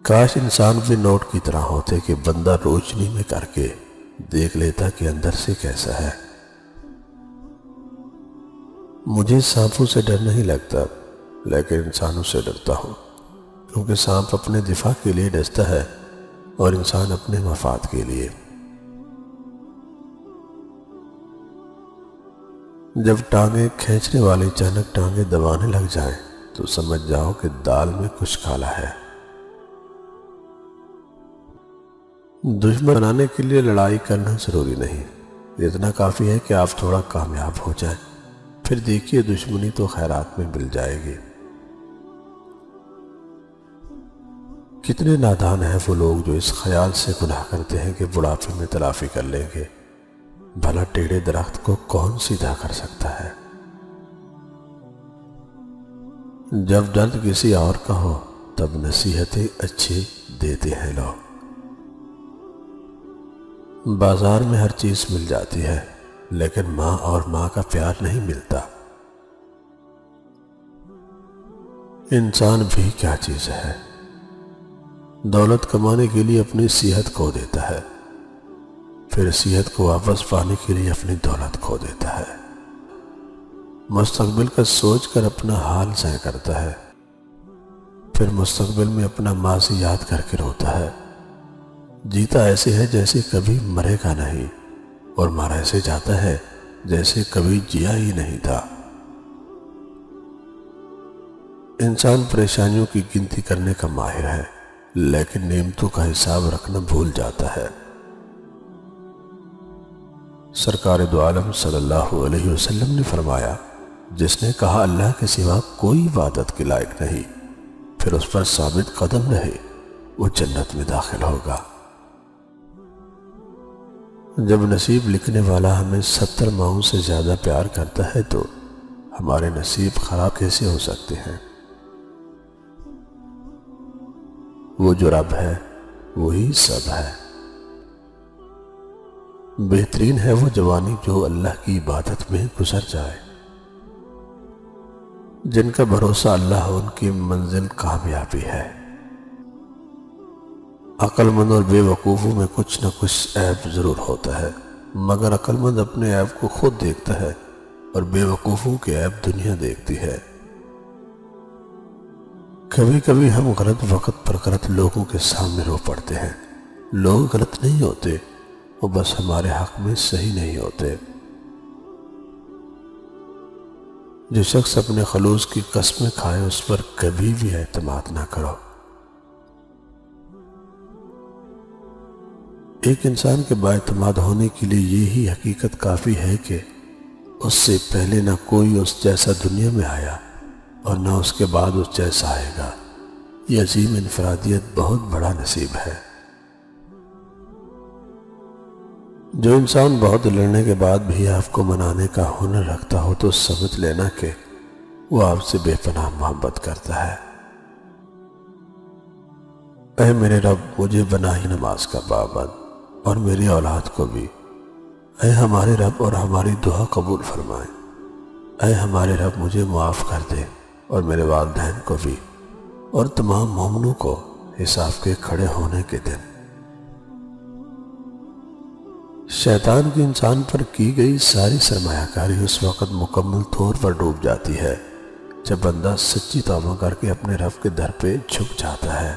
کاش انسان بھی نوٹ کی طرح ہوتے کہ بندہ روشنی میں کر کے دیکھ لیتا کہ اندر سے کیسا ہے۔ مجھے سانپوں سے ڈر نہیں لگتا، لیکن انسانوں سے ڈرتا ہوں، کیونکہ سانپ اپنے دفاع کے لیے ڈستا ہے اور انسان اپنے مفاد کے لیے۔ جب ٹانگیں کھینچنے والی اچانک ٹانگیں دبانے لگ جائیں تو سمجھ جاؤ کہ دال میں کچھ کالا ہے۔ دشمن بنانے کے لیے لڑائی کرنا ضروری نہیں، اتنا کافی ہے کہ آپ تھوڑا کامیاب ہو جائیں، پھر دیکھیے دشمنی تو خیرات میں مل جائے گی۔ کتنے نادان ہیں وہ لوگ جو اس خیال سے گناہ کرتے ہیں کہ بڑھاپے میں تلافی کر لیں گے۔ بھلا ٹیڑھے درخت کو کون سیدھا کر سکتا ہے؟ جب درد کسی اور کا ہو تب نصیحتیں اچھی دیتے ہیں لوگ۔ بازار میں ہر چیز مل جاتی ہے، لیکن ماں اور ماں کا پیار نہیں ملتا۔ انسان بھی کیا چیز ہے؟ دولت کمانے کے لیے اپنی صحت کھو دیتا ہے، پھر صحت کو واپس پانے کے لیے اپنی دولت کھو دیتا ہے۔ مستقبل کا سوچ کر اپنا حال ضائع کرتا ہے، پھر مستقبل میں اپنا ماضی یاد کر کے روتا ہے۔ جیتا ایسے ہے جیسے کبھی مرے گا نہیں، اور مارا ایسے جاتا ہے جیسے کبھی جیا ہی نہیں تھا۔ انسان پریشانیوں کی گنتی کرنے کا ماہر ہے، لیکن نعمتوں کا حساب رکھنا بھول جاتا ہے۔ سرکار دو عالم صلی اللہ علیہ وسلم نے فرمایا، جس نے کہا اللہ کے سوا کوئی عبادت کے لائق نہیں، پھر اس پر ثابت قدم رہے، وہ جنت میں داخل ہوگا۔ جب نصیب لکھنے والا ہمیں 70 ماؤں سے زیادہ پیار کرتا ہے تو ہمارے نصیب خراب کیسے ہو سکتے ہیں؟ وہ جو رب ہے وہی سب ہے۔ بہترین ہے وہ جوانی جو اللہ کی عبادت میں گزر جائے۔ جن کا بھروسہ اللہ ہو ان کی منزل کامیابی ہے۔ عقل مند اور بے وقوفوں میں کچھ نہ کچھ عیب ضرور ہوتا ہے، مگر عقل مند اپنے عیب کو خود دیکھتا ہے اور بے وقوفوں کے عیب دنیا دیکھتی ہے۔ کبھی کبھی ہم غلط وقت پر غلط لوگوں کے سامنے رو پڑتے ہیں۔ لوگ غلط نہیں ہوتے، وہ بس ہمارے حق میں صحیح نہیں ہوتے۔ جو شخص اپنے خلوص کی قسمیں کھائے اس پر کبھی بھی اعتماد نہ کرو۔ ایک انسان کے بااعتماد ہونے کے لیے یہی حقیقت کافی ہے کہ اس سے پہلے نہ کوئی اس جیسا دنیا میں آیا اور نہ اس کے بعد اس جیسا آئے گا۔ یہ عظیم انفرادیت بہت بڑا نصیب ہے۔ جو انسان بہت لڑنے کے بعد بھی آپ کو منانے کا ہنر رکھتا ہو تو سمجھ لینا کہ وہ آپ سے بے پناہ محبت کرتا ہے۔ اے میرے رب، مجھے بنا ہی نماز کا پابند اور میری اولاد کو بھی۔ اے ہمارے رب، اور ہماری دعا قبول فرمائے۔ اے ہمارے رب، مجھے معاف کر دے اور میرے والدین کو بھی، اور تمام مومنوں کو حساب کے کھڑے ہونے کے دن۔ شیطان کی انسان پر کی گئی ساری سرمایہ کاری اس وقت مکمل طور پر ڈوب جاتی ہے جب بندہ سچی توبہ کر کے اپنے رب کے در پہ جھک جاتا ہے۔